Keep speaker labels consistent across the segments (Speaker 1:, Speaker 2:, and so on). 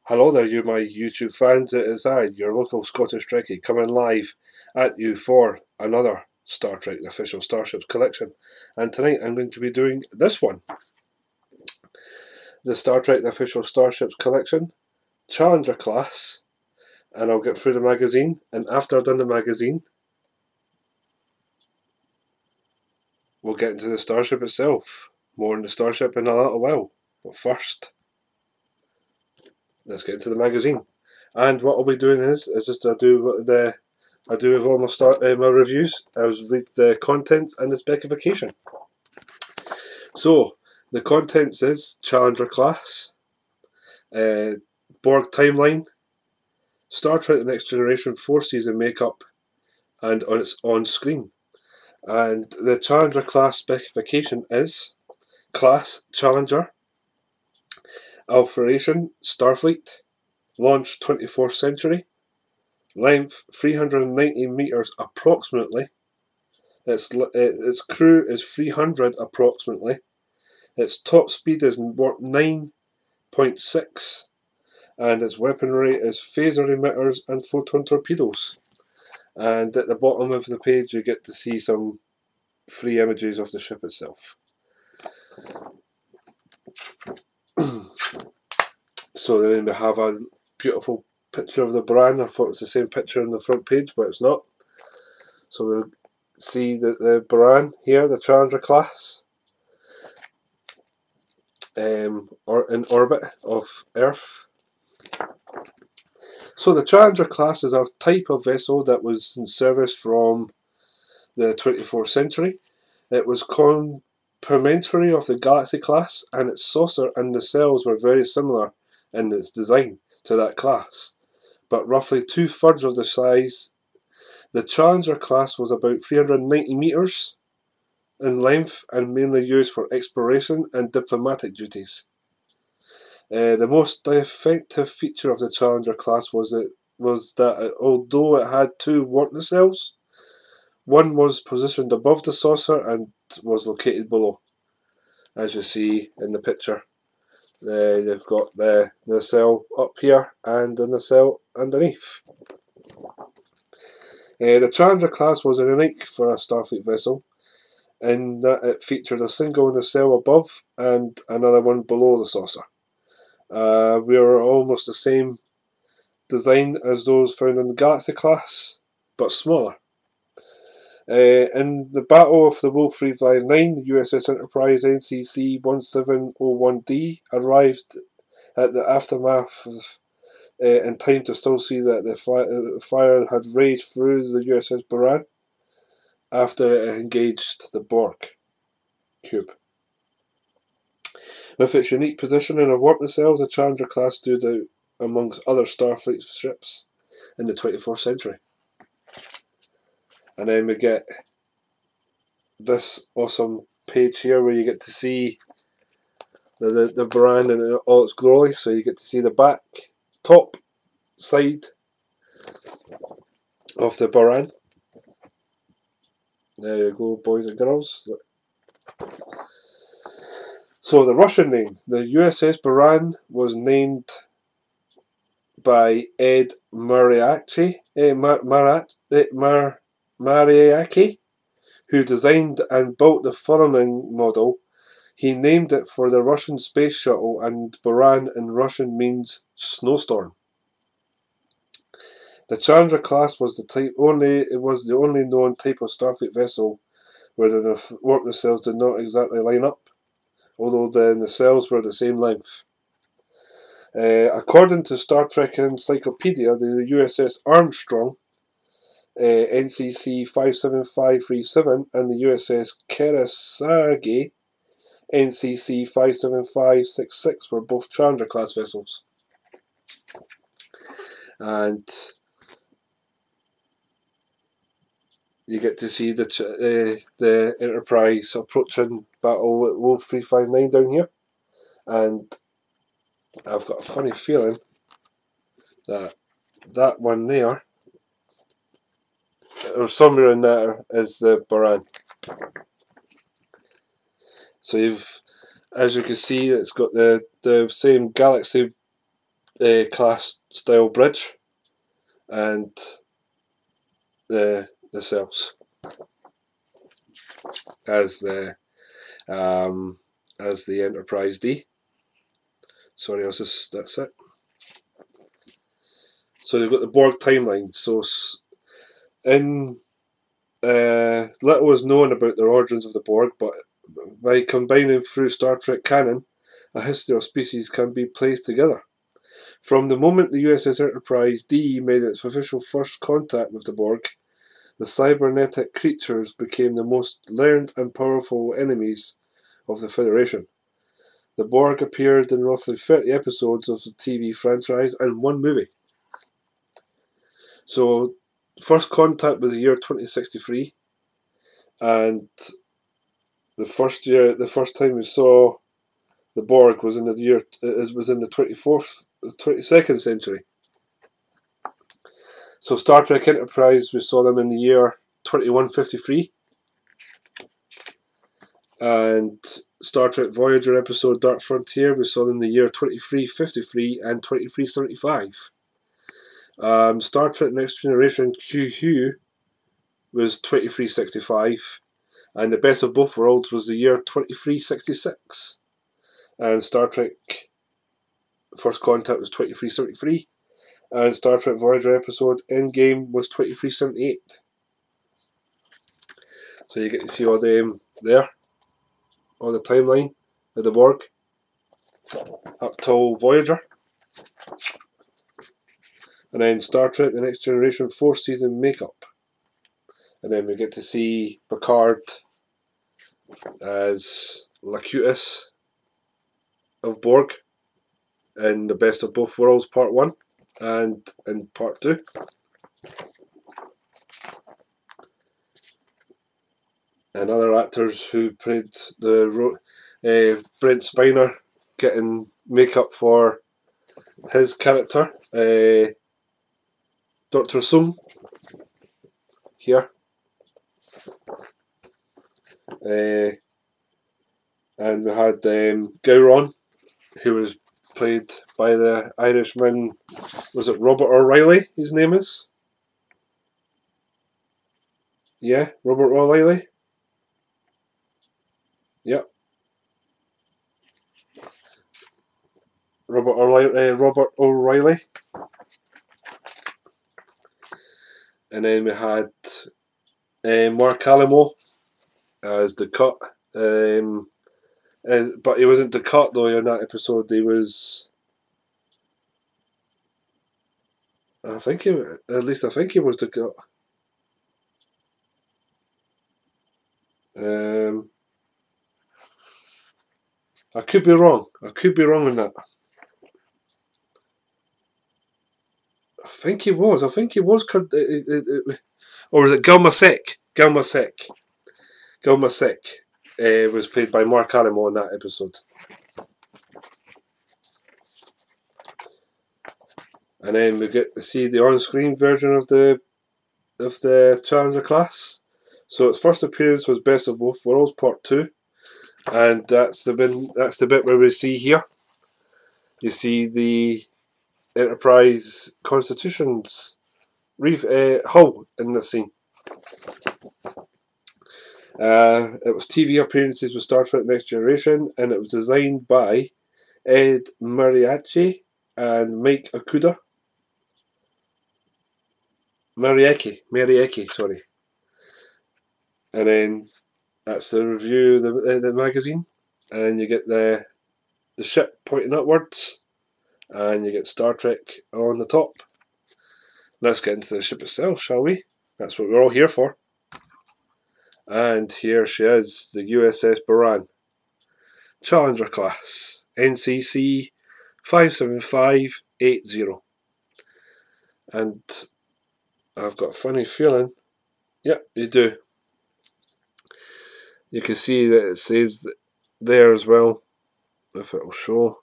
Speaker 1: Hello there, you my YouTube fans. It is I, your local Scottish Trekkie, coming live at you for another Star Trek, the official Starships collection. And tonight I'm going to be doing this one, the Star Trek, the official Starships collection, Challenger class. And I'll get through the magazine, and after I've done the magazine, we'll get into the Starship itself. More on the Starship in a little while. But first, let's get into the magazine. And what I'll be doing is just I do with all my reviews. I was read the contents and the specification. So the contents is Challenger class, Borg timeline, Star Trek: The Next Generation 4-season makeup, and it's on screen. And the Challenger class specification is class Challenger, Alpha Starfleet, launch 24th century, length 390 meters approximately. Its crew is 300 approximately. Its top speed is warp 9.6, and its weaponry is phaser emitters and photon torpedoes. And at the bottom of the page you get to see some free images of the ship itself. So then we have a beautiful picture of the Buran. I thought it was the same picture on the front page, but it's not. So we'll see the Buran here, the Challenger class, or in orbit of Earth. So the Challenger class is a type of vessel that was in service from the 24th century. It was complementary of the Galaxy class, and its saucer and nacelles were very similar in its design to that class, but roughly 2/3 of the size. The Challenger class was about 390 meters in length and mainly used for exploration and diplomatic duties. The most effective feature of the Challenger class was that although it had two warp nacelles, one was positioned above the saucer and was located below, as you see in the picture. You've got the nacelle up here and the nacelle underneath. The Challenger class was unique for a Starfleet vessel in that it featured a single nacelle above and another one below the saucer. We were almost the same design as those found in the Galaxy class, but smaller. In the Battle of the Wolf 359, the USS Enterprise NCC-57580 arrived at the aftermath in time to still see that the fire had raged through the USS Buran after it engaged the Borg cube. With its unique positioning of warp nacelles, the Challenger class stood out amongst other Starfleet ships in the 24th century. And then we get this awesome page here where you get to see the Buran in all its glory. So you get to see the back, top, side of the Buran. There you go, boys and girls. So the Russian name, the USS Buran, was named by Ed Mariachi, who designed and built the following model. He named it for the Russian space shuttle, and Buran in Russian means snowstorm. The Challenger class was the only known type of Starfleet vessel where the warp nacelles did not exactly line up, although the nacelles were the same length. According to Star Trek Encyclopedia, the USS Armstrong, NCC-57537, and the USS Kearsarge, NCC-57566, were both Challenger class vessels. And you get to see the Enterprise approaching battle at Wolf 359 down here, and I've got a funny feeling that that one there, or somewhere in there, is the Buran. So as you can see, it's got the same Galaxy class style bridge, and the cells as the Enterprise D. Sorry, that's it. So you've got the Borg timeline. So little is known about the origins of the Borg, but by combining through Star Trek canon, a history of species can be placed together. From the moment the USS Enterprise D made its official first contact with the Borg, the cybernetic creatures became the most learned and powerful enemies of the Federation. The Borg appeared in roughly 30 episodes of the TV franchise and one movie. So, first contact was the year 2063, and the first time we saw the Borg was in the 22nd century. So Star Trek Enterprise, we saw them in the year 2153, and Star Trek Voyager episode Dark Frontier, we saw them in the year 2353 and 2375. Star Trek Next Generation QQ was 2365, and The Best of Both Worlds was the year 2366, and Star Trek First Contact was 2373, and Star Trek Voyager episode Endgame was 2378. So you get to see all them there, all the timeline of the Borg up till Voyager. And then Star Trek The Next Generation 4th season makeup. And then we get to see Picard as Locutus of Borg in The Best of Both Worlds Part 1 and in Part 2. And other actors who played the Brent Spiner getting makeup for his character, Dr. Sung here, and we had Gowron, who was played by the Irishman. Was it Robert O'Reilly? His name is. Yeah, Robert O'Reilly. Yep. Robert O'Reilly. And then we had Mark Alamo as Ducat. But he wasn't Ducat though in that episode. He was. I think he was Ducat. I could be wrong. I could be wrong on that. I think he was. Or was it Gilmasek? Gilmasek was played by Mark Alamo in that episode. And then we get to see the on-screen version of the Challenger class. So its first appearance was Best of Both Worlds Part 2. And that's the bit where we see here. You see the Enterprise Constitution's hull in this scene. It was TV appearances with Star Trek Next Generation, and it was designed by Ed Mariachi and Mike Okuda. Marieki, sorry. And then that's the review of the magazine, and you get the ship pointing upwards, and you get Star Trek on the top. Let's get into the ship itself, shall we? That's what we're all here for. And here she is, the USS Buran, Challenger class, NCC-57580. And I've got a funny feeling, yep, you do. You can see that it says there as well, if it will show.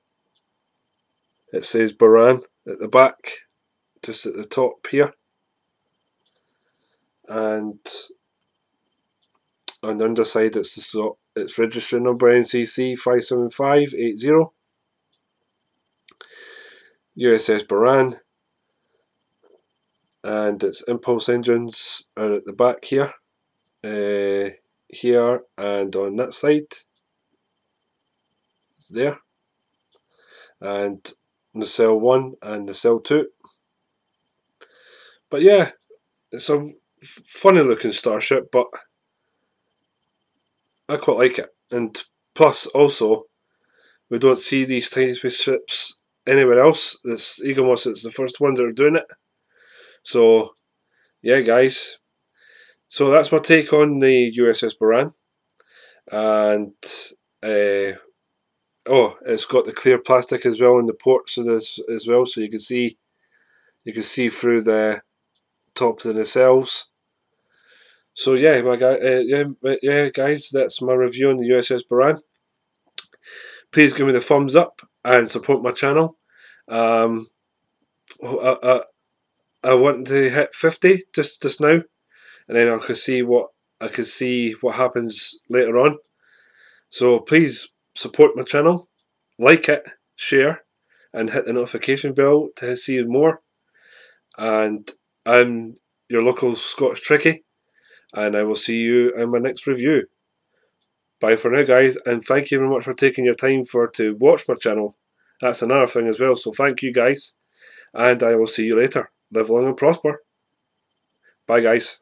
Speaker 1: It says Buran at the back, just at the top here. And on the underside it's registry number NCC-57580. USS Buran, and its impulse engines are at the back here, here, and on that side. It's there, and nacelle 1 and nacelle 2. But yeah, it's a funny looking starship, but I quite like it. And plus, also, we don't see these tiny spaceships anywhere else. This Eaglemoss is the first one that are doing it. So, yeah, guys. So that's my take on the USS Buran. And oh, it's got the clear plastic as well in the ports of this as well, so you can see through the top of the nacelles. So yeah, my guy, yeah, guys, that's my review on the USS Buran. Please give me the thumbs up and support my channel. I want to hit 50 just now, and then I can see what happens later on. So please support my channel, like it, share, and hit the notification bell to see more. And I'm your local Scottish Trekkie, and I will see you in my next review. Bye for now, guys, and thank you very much for taking your time to watch my channel. That's another thing as well, so thank you guys, and I will see you later. Live long and prosper. Bye, guys.